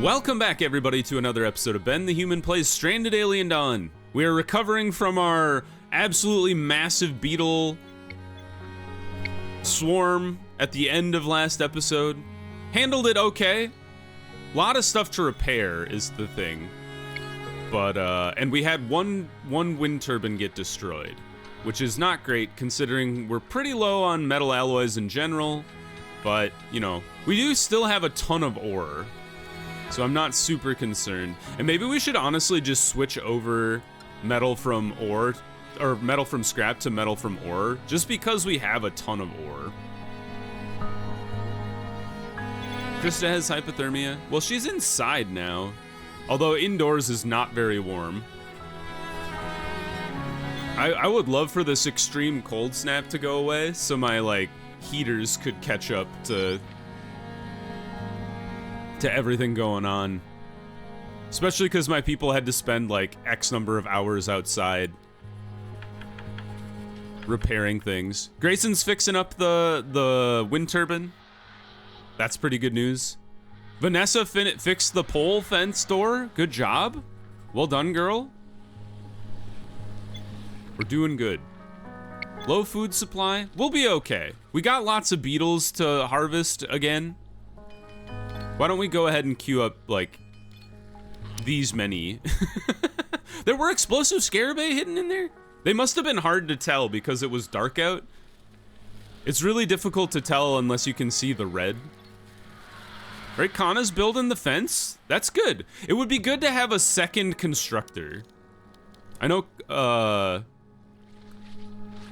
Welcome back, everybody, to another episode of Ben the Human Plays Stranded Alien Dawn. We are recovering from our absolutely massive beetle swarm at the end of last episode. Handled it okay. A lot of stuff to repair is the thing. But, and we had one wind turbine get destroyed, which is not great considering we're pretty low on metal alloys in general. But, you know, we do still have a ton of ore. So I'm not super concerned. And maybe we should honestly just switch over metal from ore, or metal from scrap to metal from ore, just because we have a ton of ore. Krista has hypothermia. Well, she's inside now. Although indoors is not very warm. I would love for this extreme cold snap to go away, so my, like, heaters could catch up to everything going on. Especially because my people had to spend like X number of hours outside repairing things. Grayson's fixing up the wind turbine. That's pretty good news. Vanessa fixed the pole fence door. Good job. Well done, girl. We're doing good. Low food supply. We'll be okay. We got lots of beetles to harvest again. Why don't we go ahead and queue up, like, these many? There were explosive scarabei hidden in there? They must have been hard to tell because it was dark out. It's really difficult to tell unless you can see the red. Right, Kana's building the fence? That's good. It would be good to have a second constructor. I know,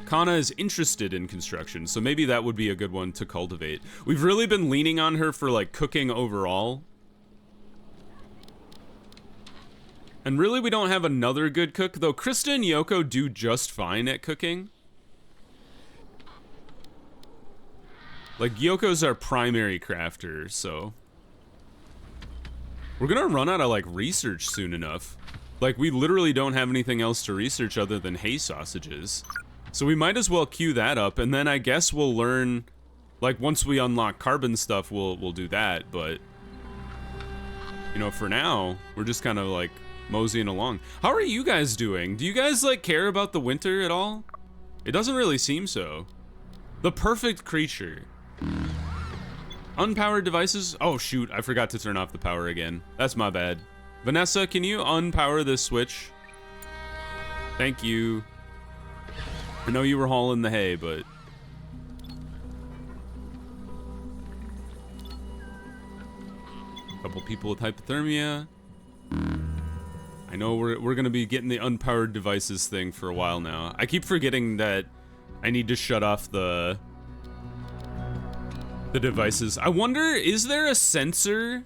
Kana is interested in construction, so maybe that would be a good one to cultivate. We've really been leaning on her for, like, cooking overall. And really, we don't have another good cook, though Krista and Yoko do just fine at cooking. Like, Yoko's our primary crafter, so... We're gonna run out of, like, research soon enough. Like, we literally don't have anything else to research other than hay sausages. So we might as well queue that up, and then I guess we'll learn, like, once we unlock carbon stuff, we'll do that, but, you know, for now, we're just kind of, like, moseying along. How are you guys doing? Do you guys, like, care about the winter at all? It doesn't really seem so. The perfect creature. Unpowered devices? Oh, shoot, I forgot to turn off the power again. That's my bad. Vanessa, can you unpower this switch? Thank you. I know you were hauling the hay, but... Couple people with hypothermia. I know we're gonna be getting the unpowered devices thing for a while now. I keep forgetting that I need to shut off the devices. I wonder, is there a sensor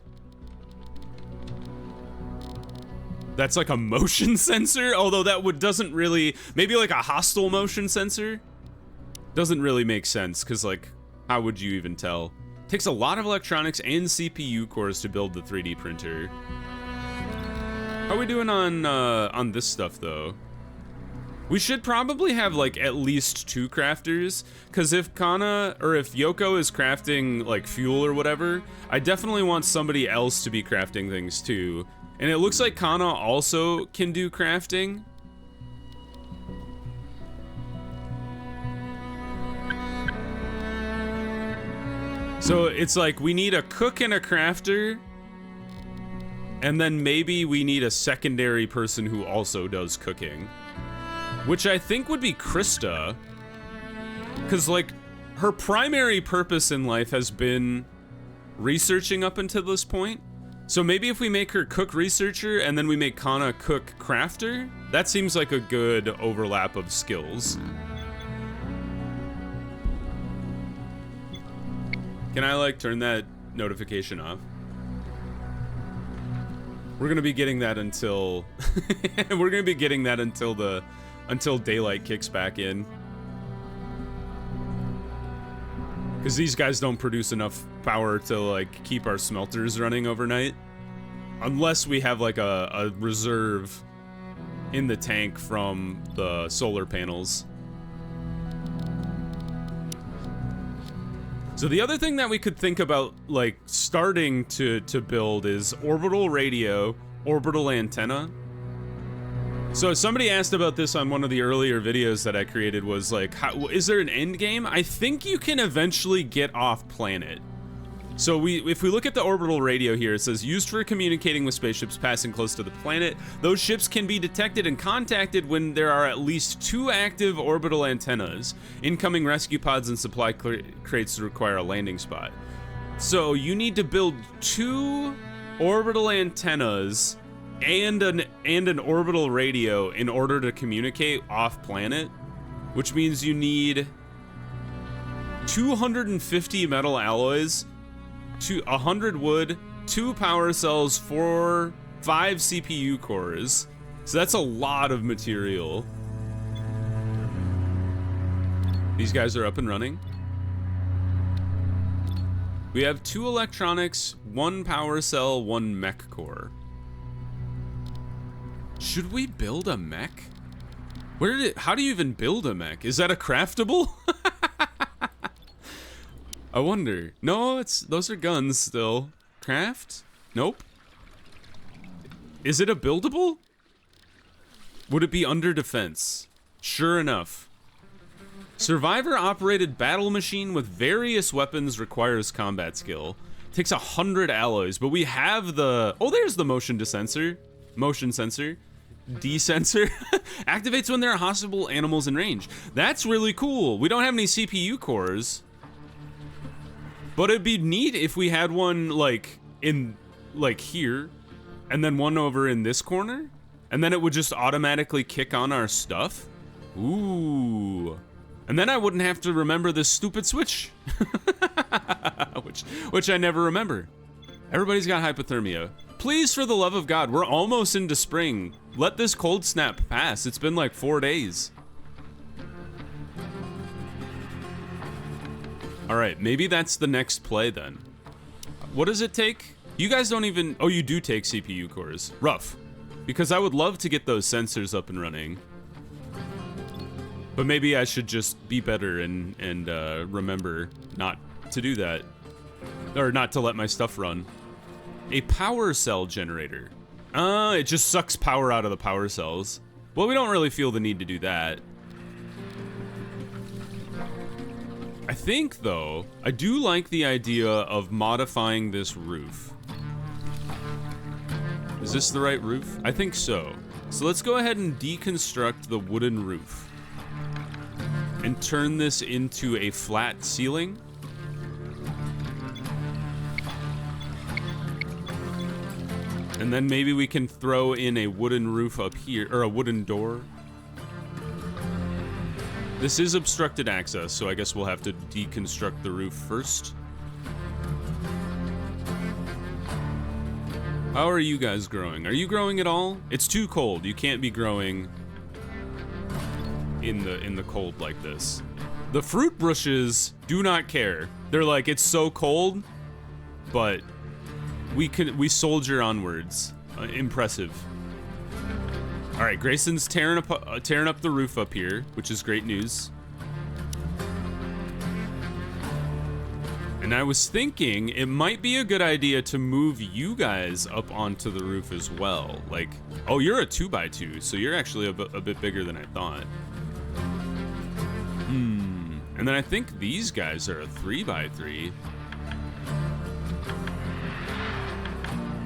that's like a motion sensor? Although that doesn't really, maybe like a hostile motion sensor? Doesn't really make sense, because like, how would you even tell? Takes a lot of electronics and CPU cores to build the 3D printer. How are we doing on this stuff though? We should probably have like at least 2 crafters, because if Kana, or if Yoko is crafting like fuel or whatever, I definitely want somebody else to be crafting things too. And it looks like Kana also can do crafting. So it's like we need a cook and a crafter, and then maybe we need a secondary person who also does cooking. Which I think would be Krista. Because, like, her primary purpose in life has been researching up until this point. So maybe if we make her cook researcher and then we make Kana cook crafter, that seems like a good overlap of skills. Can I, like, turn that notification off? We're gonna be getting that until... we're gonna be getting that until daylight kicks back in. Because these guys don't produce enough power to, like, keep our smelters running overnight. Unless we have, like, a reserve in the tank from the solar panels. So the other thing that we could think about, like, starting to build is orbital radio, orbital antenna. So somebody asked about this on one of the earlier videos that I created, was like, is there an end game? I think you can eventually get off planet. So if we look at the orbital radio here, it says used for communicating with spaceships passing close to the planet. Those ships can be detected and contacted when there are at least 2 active orbital antennas. Incoming rescue pods and supply crates require a landing spot. So you need to build 2 orbital antennas and an orbital radio in order to communicate off planet, which means you need 250 metal alloys, 100 wood, 2 power cells, 5 CPU cores. So that's a lot of material. These guys are up and running. We have 2 electronics, 1 power cell, 1 mech core. Should we build a mech? How do you even build a mech? Is that a craftable? I wonder. No, those are guns still. Craft? Nope. Is it a buildable? Would it be under defense? Sure enough. Survivor operated battle machine with various weapons requires combat skill. Takes 100 alloys, but we have the... Oh, there's the motion sensor. Desensor. Activates when there are hostile animals in range. That's really cool. We don't have any CPU cores. But it'd be neat if we had one like here, and then one over in this corner, and then it would just automatically kick on our stuff. Ooh. And then I wouldn't have to remember this stupid switch. which I never remember. Everybody's got hypothermia. Please, for the love of God, we're almost into spring. Let this cold snap pass. It's been like 4 days. All right, maybe that's the next play then. What does it take? You guys don't even... Oh, you do take CPU cores. Rough. Because I would love to get those sensors up and running. But maybe I should just be better and remember not to do that. Or not to let my stuff run. A power cell generator. It just sucks power out of the power cells. Well, we don't really feel the need to do that. I think, though, I do like the idea of modifying this roof. Is this the right roof? I think so. So let's go ahead and deconstruct the wooden roof and turn this into a flat ceiling. And then maybe we can throw in a wooden roof up here, or a wooden door. This is obstructed access, so I guess we'll have to deconstruct the roof first. How are you guys growing? Are you growing at all? It's too cold. You can't be growing in the cold like this. The fruit bushes do not care. They're like, it's so cold, but we soldier onwards. Impressive. All right, Grayson's tearing up the roof up here, which is great news. And I was thinking it might be a good idea to move you guys up onto the roof as well. Like, oh, you're a 2x2, so you're actually a bit bigger than I thought. And then I think these guys are a 3x3.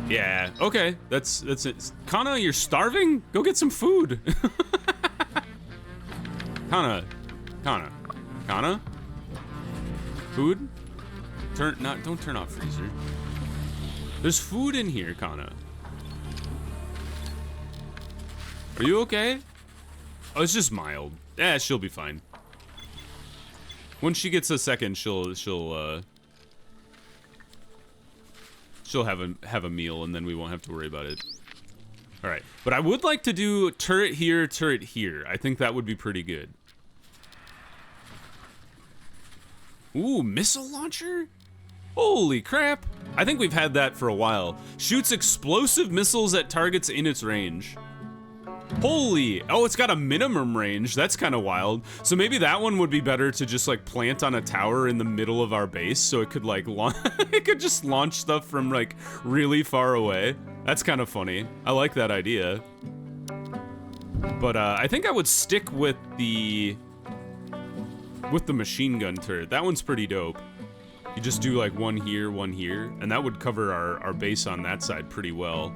Yeah, okay, that's it. Kana, you're starving? Go get some food. Kana. Food? Don't turn off freezer. There's food in here, Kana. Are you okay? Oh, it's just mild. Yeah, she'll be fine. Once she gets a second, she'll have a meal, and then we won't have to worry about it. All right, but I would like to do turret here, turret here. I think that would be pretty good. Ooh, missile launcher? Holy crap. I think we've had that for a while. Shoots explosive missiles at targets in its range. Holy, oh, it's got a minimum range. That's kind of wild. So maybe that one would be better to just like plant on a tower in the middle of our base so it could like it could just launch stuff from like really far away. That's kind of funny. I like that idea. But I think I would stick with the machine gun turret. That one's pretty dope. You just do like one here, and that would cover our base on that side pretty well.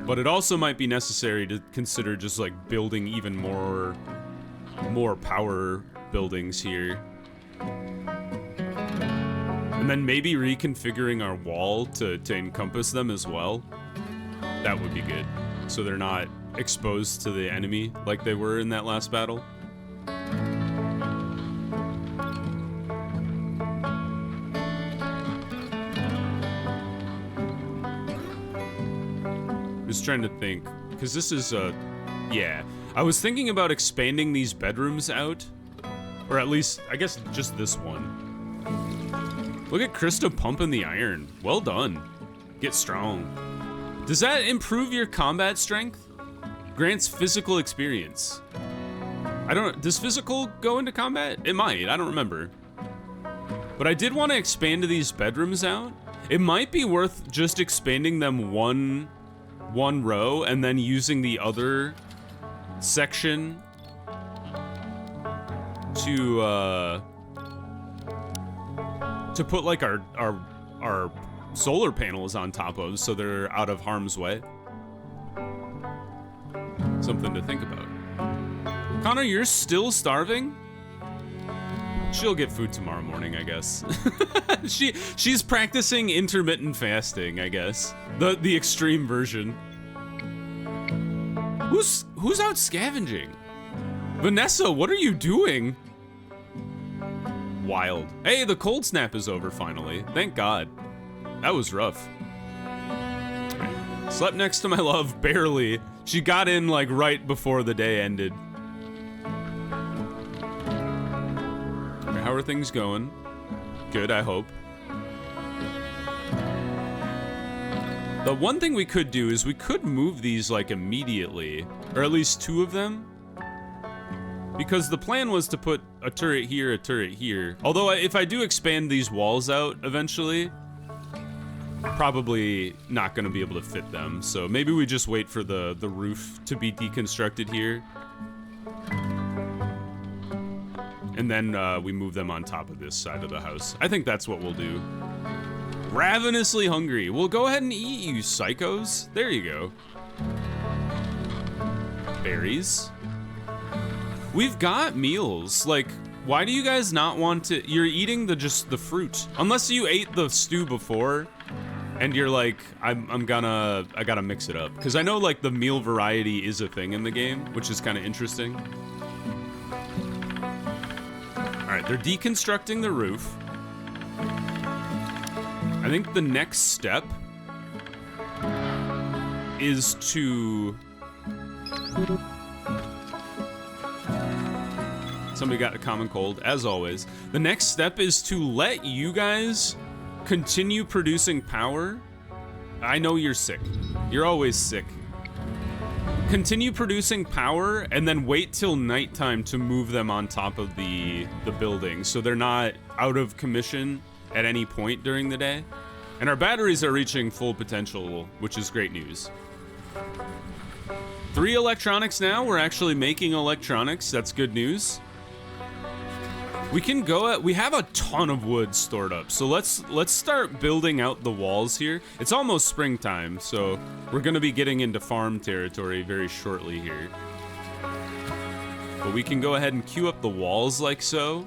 But it also might be necessary to consider just like building even more power buildings here. And then maybe reconfiguring our wall to encompass them as well. That would be good. So they're not exposed to the enemy like they were in that last battle. Just trying to think, because this is yeah. I was thinking about expanding these bedrooms out, or at least, I guess, just this one. Look at Krista pumping the iron. Well done. Get strong. Does that improve your combat strength? Grants physical experience. I don't know, does physical go into combat? It might, I don't remember. But I did want to expand these bedrooms out. It might be worth just expanding them one row and then using the other section to put like our solar panels on top of, so they're out of harm's way. Something to think about. Connor, you're still starving? She'll get food tomorrow morning, I guess. She's practicing intermittent fasting, I guess. The extreme version. Who's out scavenging? Vanessa, what are you doing? Wild. Hey, the cold snap is over finally. Thank God. That was rough. Slept next to my love, barely. She got in like right before the day ended. How are things going? Good, I hope. The one thing we could do is we could move these like immediately, or at least two of them. Because the plan was to put a turret here, a turret here. Although if I do expand these walls out eventually, probably not gonna be able to fit them. So maybe we just wait for the roof to be deconstructed here. And then we move them on top of this side of the house. I think that's what we'll do. Ravenously hungry. We'll go ahead and eat, you psychos. There you go. Berries. We've got meals. Like, why do you guys not want to? You're eating just the fruit. Unless you ate the stew before, and you're like, I gotta mix it up. Because I know like the meal variety is a thing in the game, which is kind of interesting. All right, they're deconstructing the roof. I think the next step is to... Somebody got a common cold, as always. The next step is to let you guys continue producing power. I know you're sick. You're always sick. Continue producing power and then wait till nighttime to move them on top of the building so they're not out of commission at any point during the day. And our batteries are reaching full potential, which is great news. 3 electronics now. We're actually making electronics. That's good news. We can go we have a ton of wood stored up, so let's start building out the walls here. It's almost springtime, so we're gonna be getting into farm territory very shortly here. But we can go ahead and queue up the walls like so.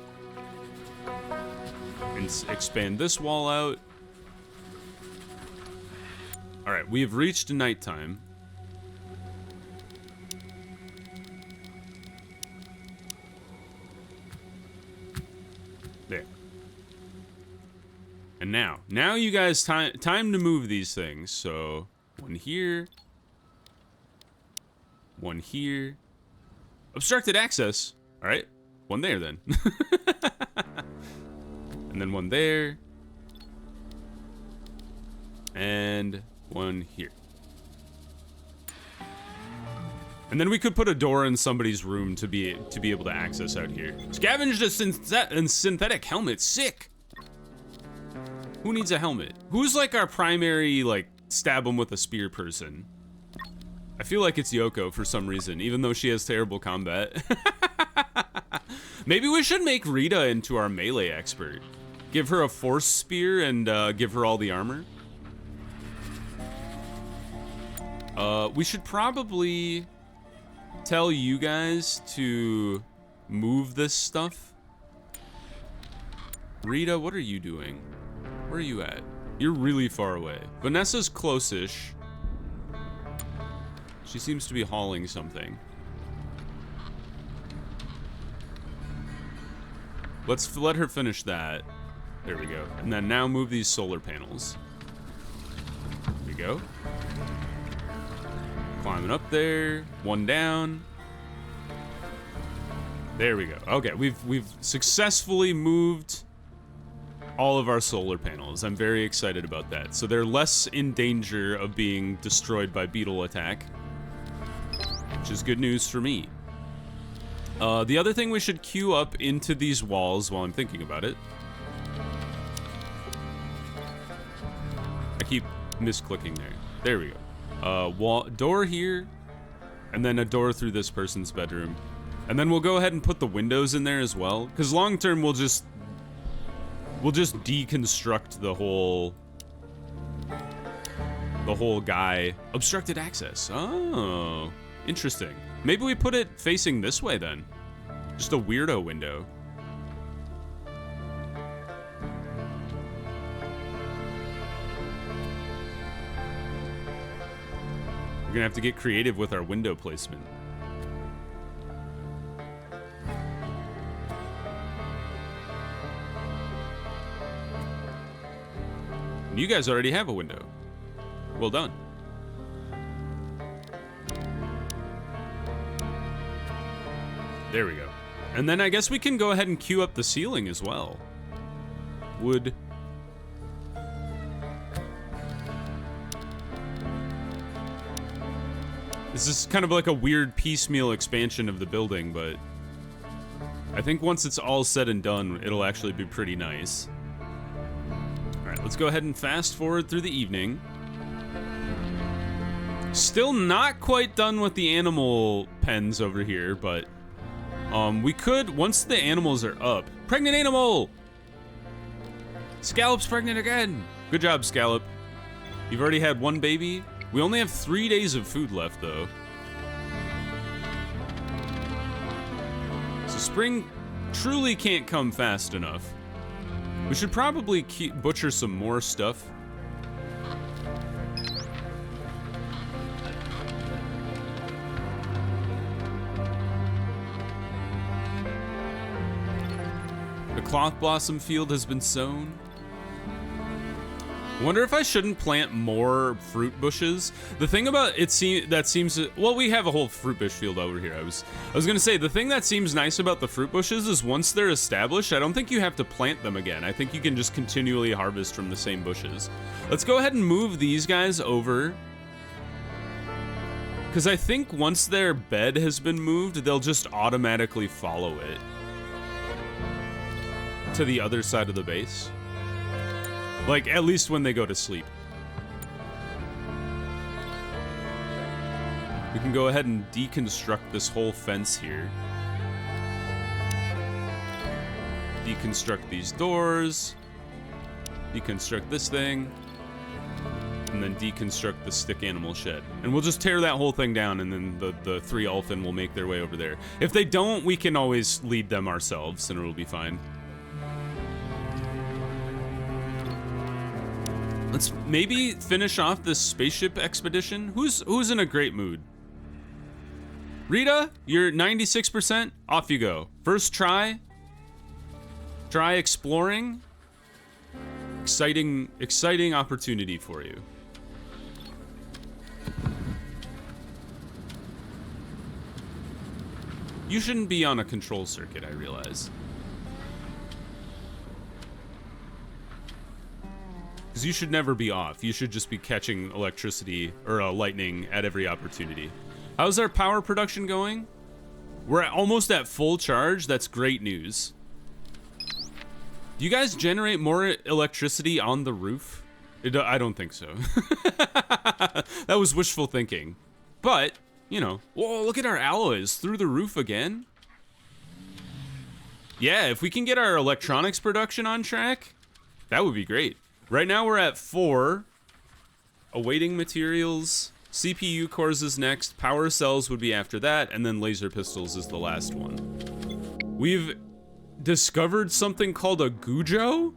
And expand this wall out. All right, we have reached nighttime. There. And now you guys time to move these things. So one here, one here. Obstructed access. All right, one there then. And then one there. And one here. And then we could put a door in somebody's room to be able to access out here. Scavenged a synthetic helmet. Sick. Who needs a helmet? Who's like our primary like stab them with a spear person? I feel like it's Yoko for some reason, even though she has terrible combat. Maybe we should make Rita into our melee expert. Give her a force spear and give her all the armor. We should probably tell you guys to move this stuff. Rita, what are you doing? Where are you at? You're really far away. Vanessa's close-ish. She seems to be hauling something. Let's let her finish that. There we go. And then now move these solar panels. There we go. Climbing up there. One down. There we go. Okay, we've successfully moved all of our solar panels. I'm very excited about that. So they're less in danger of being destroyed by beetle attack, which is good news for me. The other thing we should queue up into these walls while I'm thinking about it. I keep misclicking there. There we go. Door here, and then a door through this person's bedroom. And then we'll go ahead and put the windows in there as well, because long term we'll just deconstruct the whole guy. Obstructed access. Oh, interesting. Maybe we put it facing this way then. Just a weirdo window. We're gonna have to get creative with our window placement. You guys already have a window. Well done. There we go. And then I guess we can go ahead and queue up the ceiling as well. Wood. This is kind of like a weird piecemeal expansion of the building, but I think once it's all said and done, it'll actually be pretty nice. Let's go ahead and fast forward through the evening. Still not quite done with the animal pens over here, but we could, once the animals are up. Pregnant animal! Scallop's pregnant again! Good job, Scallop. You've already had one baby. We only have 3 days of food left, though. So spring truly can't come fast enough. We should probably butcher some more stuff. The cloth blossom field has been sown. Wonder if I shouldn't plant more fruit bushes. The thing about it seems well, we have a whole fruit bush field over here. I was gonna say the thing that seems nice about the fruit bushes is once they're established, I don't think you have to plant them again. I think you can just continually harvest from the same bushes. Let's go ahead and move these guys over, because I think once their bed has been moved, they'll just automatically follow it to the other side of the base. Like, at least when they go to sleep. We can go ahead and deconstruct this whole fence here. Deconstruct these doors. Deconstruct this thing. And then deconstruct the stick animal shed. And we'll just tear that whole thing down, and then the 3 Ulfin will make their way over there. If they don't, we can always lead them ourselves, and it'll be fine. Let's maybe finish off this spaceship expedition. Who's in a great mood? Rita, you're 96%. Off you go. First try. Try exploring. Exciting opportunity for you. You shouldn't be on a control circuit, I realize. Because you should never be off. You should just be catching electricity or lightning at every opportunity. How's our power production going? We're almost at full charge. That's great news. Do you guys generate more electricity on the roof? I don't think so. That was wishful thinking. But, you know, whoa, look at our alloys through the roof again. Yeah, if we can get our electronics production on track, that would be great. Right now we're at 4. Awaiting materials. CPU cores is next. Power cells would be after that. And then laser pistols is the last one. We've discovered something called a Gujo?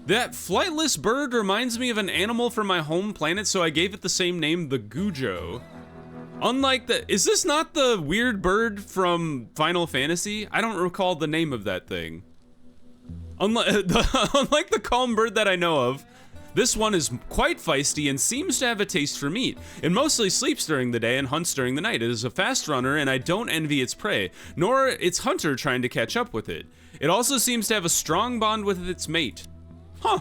That flightless bird reminds me of an animal from my home planet, so I gave it the same name, the Gujo. Unlike the... Is this not the weird bird from Final Fantasy? I don't recall the name of that thing. Unlike the calm bird that I know of, this one is quite feisty and seems to have a taste for meat. It mostly sleeps during the day and hunts during the night. It is a fast runner, and I don't envy its prey, nor its hunter trying to catch up with it. It also seems to have a strong bond with its mate. Huh.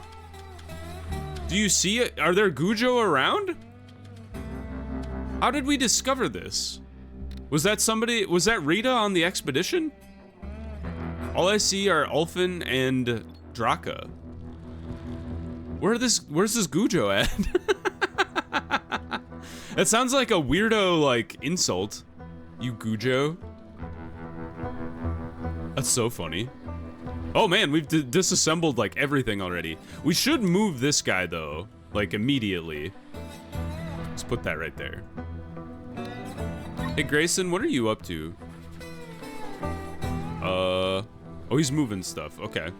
Do you see it? Are there Gujo around? How did we discover this? Was that somebody? Was that Rita on the expedition? All I see are Ulfin and Draka. Where's this Gujo at? That sounds like a weirdo, like, insult. You Gujo. That's so funny. Oh man, we've disassembled like everything already. We should move this guy though, like immediately. Let's put that right there. Hey Grayson, what are you up to? Oh, he's moving stuff, okay.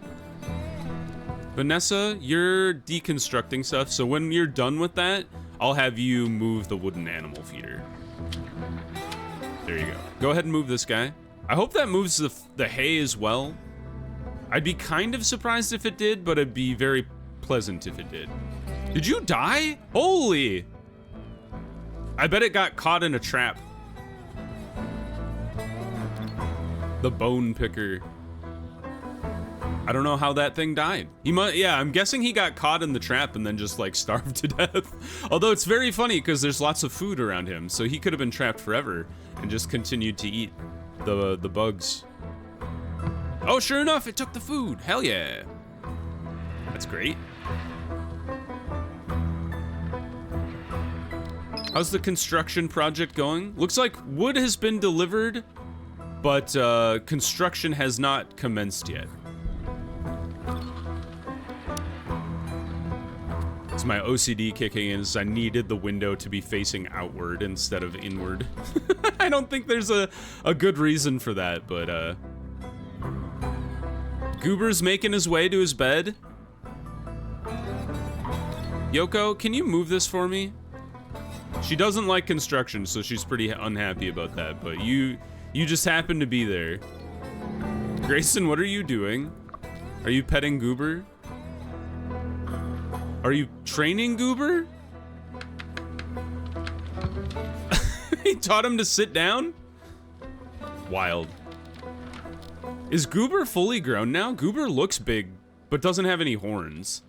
Vanessa, you're deconstructing stuff, so when you're done with that, I'll have you move the wooden animal feeder. There you go. Go ahead and move this guy. I hope that moves the hay as well. I'd be kind of surprised if it did, but it'd be very pleasant if it did. Did you die? Holy! I bet it got caught in a trap. The bone picker. I don't know how that thing died. He might, yeah, I'm guessing he got caught in the trap and then just like starved to death. Although it's very funny because there's lots of food around him, so he could have been trapped forever and just continued to eat the bugs. Oh, sure enough, it took the food. Hell yeah. That's great. How's the construction project going? Looks like wood has been delivered, but construction has not commenced yet. It's my OCD kicking in, so I needed the window to be facing outward instead of inward. I don't think there's a good reason for that, but Goober's making his way to his bed. Yoko, can you move this for me? She doesn't like construction, so she's pretty unhappy about that, but you just happen to be there. Grayson, what are you doing? Are you petting Goober? Are you training Goober? He taught him to sit down? Wild. Is Goober fully grown now? Goober looks big, but doesn't have any horns.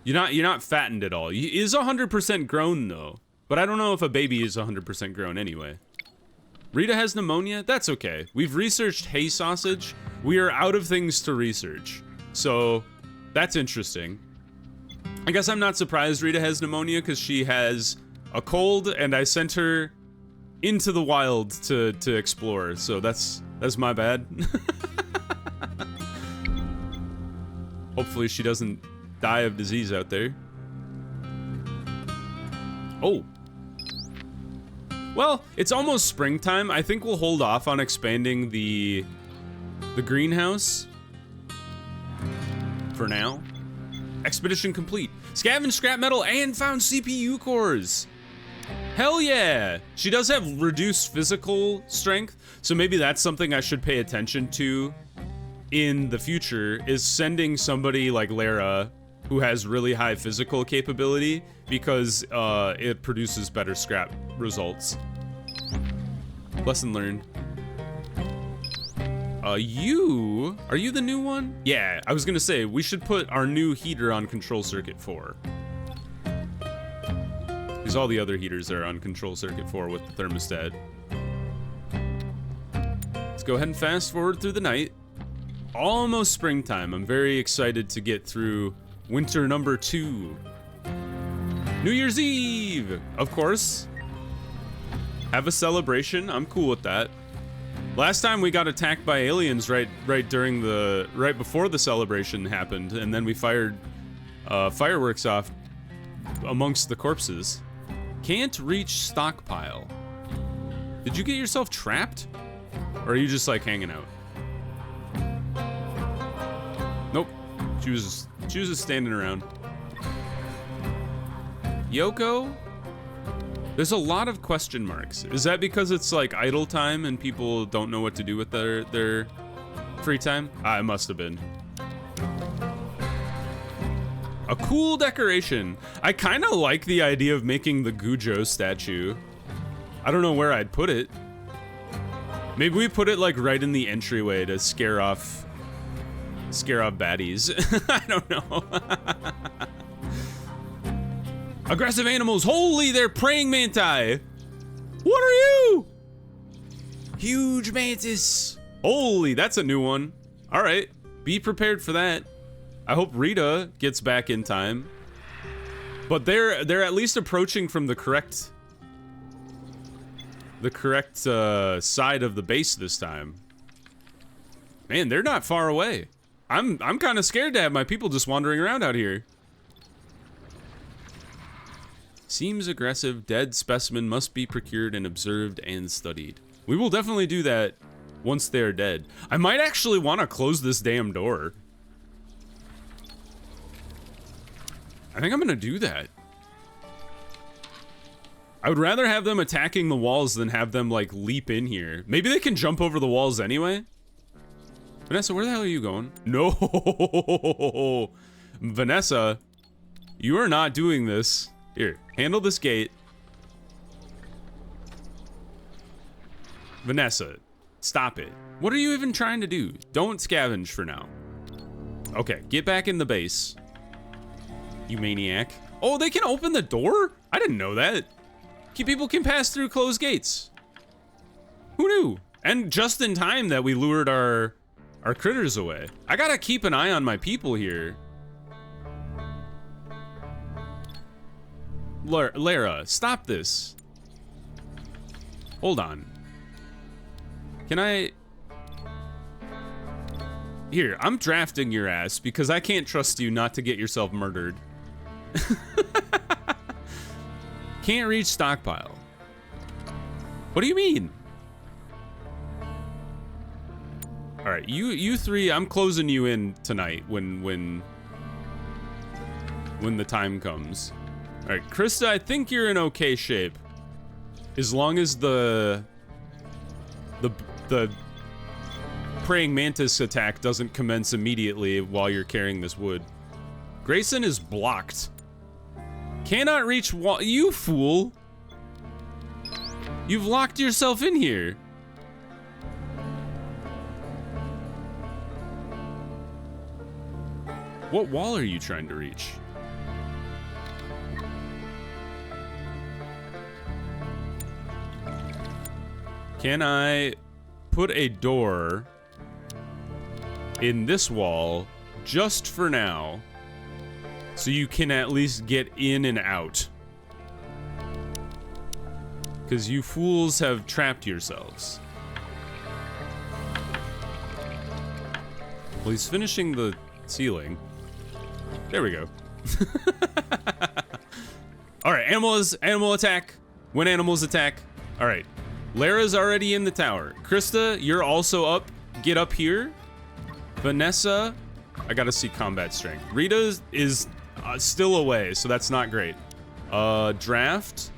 You're not fattened at all. He is 100% grown though, but I don't know if a baby is 100% grown anyway. Rita has pneumonia? That's okay. We've researched hay sausage. We are out of things to research. So that's interesting. I guess I'm not surprised Rita has pneumonia because she has a cold and I sent her into the wild to explore. So that's my bad. Hopefully she doesn't die of disease out there. Oh. Well, it's almost springtime. I think we'll hold off on expanding the greenhouse for now. Expedition complete. Scavenged scrap metal and found CPU cores. Hell yeah! She does have reduced physical strength, so maybe that's something I should pay attention to in the future, is sending somebody like Lara who has really high physical capability, because it produces better scrap results. Lesson learned. Are you the new one? Yeah, I was gonna say, we should put our new heater on control circuit 4. because all the other heaters are on control circuit 4 with the thermostat. Let's go ahead and fast forward through the night. Almost springtime. I'm very excited to get through winter number 2. New Year's Eve, of course. Have a celebration. I'm cool with that. Last time we got attacked by aliens right before the celebration happened, and then we fired fireworks off amongst the corpses. Can't reach stockpile. Did you get yourself trapped? Or are you just like hanging out? Nope. She was just standing around. Yoko? There's a lot of question marks. Is that because it's like idle time and people don't know what to do with their free time? Ah, it must have been. A cool decoration. I kind of like the idea of making the Gujo statue. I don't know where I'd put it. Maybe we put it like right in the entryway to scare off baddies. I don't know. Aggressive animals. Holy, they're praying manti. What are you? Huge mantis. Holy, that's a new one. All right, be prepared for that. I hope Rita gets back in time. But they're at least approaching from the correct side of the base this time. Man, they're not far away. I'm kind of scared to have my people just wandering around out here. Seems aggressive. Dead specimen must be procured and observed and studied. We will definitely do that once they are dead. I might actually want to close this damn door. I think I'm gonna do that. I would rather have them attacking the walls than have them like leap in here. Maybe they can jump over the walls anyway. Vanessa, where the hell are you going? No, Vanessa, you are not doing this. Here, handle this gate. Vanessa, stop it. What are you even trying to do? Don't scavenge for now. Okay, get back in the base. You maniac. Oh, they can open the door? I didn't know that. People can pass through closed gates. Who knew? And just in time that we lured our critters away. I gotta keep an eye on my people here. Lara, stop this. Hold on. Can I... Here, I'm drafting your ass because I can't trust you not to get yourself murdered. Can't reach stockpile. What do you mean? All right, you three, I'm closing you in tonight when the time comes. All right, Krista, I think you're in okay shape. As long as the praying mantis attack doesn't commence immediately while you're carrying this wood. Grayson is blocked. Cannot reach wall. You fool. You've locked yourself in here. What wall are you trying to reach? Can I put a door in this wall just for now so you can at least get in and out? Because you fools have trapped yourselves. Well, he's finishing the ceiling. There we go. All right, animal attack. When animals attack. All right. Lara's already in the tower. Krista, you're also up. Get up here. Vanessa, I gotta see combat strength. Rita is still away, so that's not great. Draft,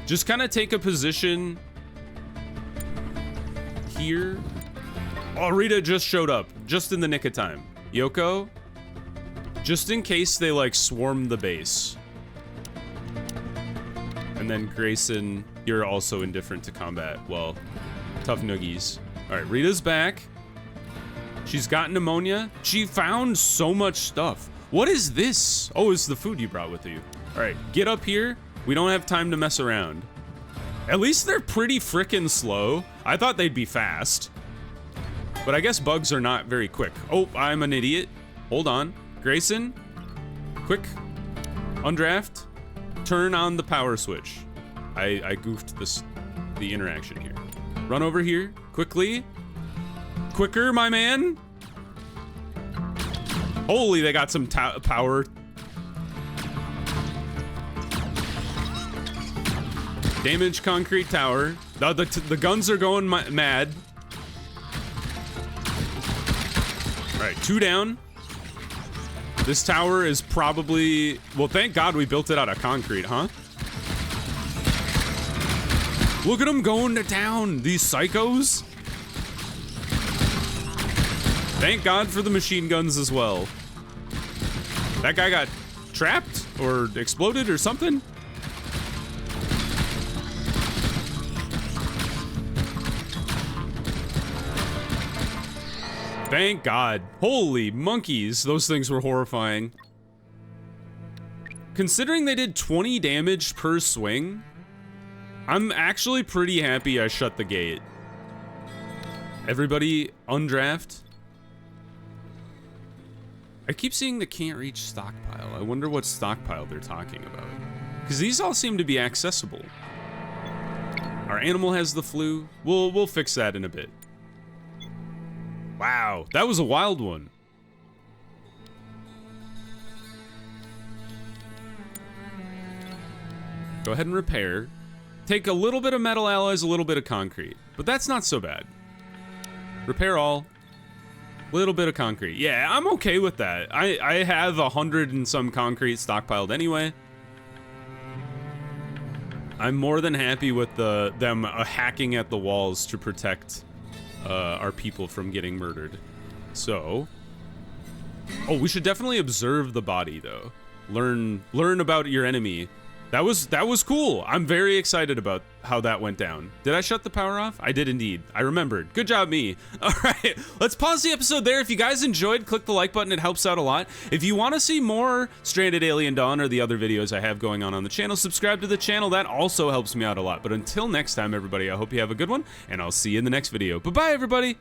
just kind of take a position here. Oh, Rita just showed up, just in the nick of time. Yoko, just in case they like swarm the base. And then Grayson, you're also indifferent to combat. Well, tough noogies. All right, Rita's back. She's got pneumonia. She found so much stuff. What is this? Oh, it's the food you brought with you. All right, get up here. We don't have time to mess around. At least they're pretty frickin' slow. I thought they'd be fast. But I guess bugs are not very quick. Oh, I'm an idiot. Hold on. Grayson, quick. Undraft. Turn on the power switch. I goofed the interaction here. Run over here, quickly. Quicker, my man. Holy, they got some power. Damage concrete tower. The guns are going mad. All right, 2 down. This tower is probably... Well, thank God we built it out of concrete, huh? Look at them going to town, these psychos. Thank God for the machine guns as well. That guy got trapped or exploded or something. Thank God. Holy monkeys, those things were horrifying. Considering they did 20 damage per swing, I'm actually pretty happy I shut the gate. Everybody undraft. I keep seeing the can't reach stockpile. I wonder what stockpile they're talking about. Because these all seem to be accessible. Our animal has the flu. We'll fix that in a bit. Wow, that was a wild one. Go ahead and repair. Take a little bit of metal alloys, a little bit of concrete. But that's not so bad. Repair all. Little bit of concrete. Yeah, I'm okay with that. I have 100 and some concrete stockpiled anyway. I'm more than happy with them hacking at the walls to protect our people from getting murdered. So, oh, we should definitely observe the body though. Learn about your enemy. That was cool. I'm very excited about how that went down. Did I shut the power off? I did indeed. I remembered. Good job, me. All right, let's pause the episode there. If you guys enjoyed, click the like button. It helps out a lot. If you want to see more Stranded Alien Dawn or the other videos I have going on the channel, subscribe to the channel. That also helps me out a lot. But until next time, everybody, I hope you have a good one, and I'll see you in the next video. Bye-bye, everybody.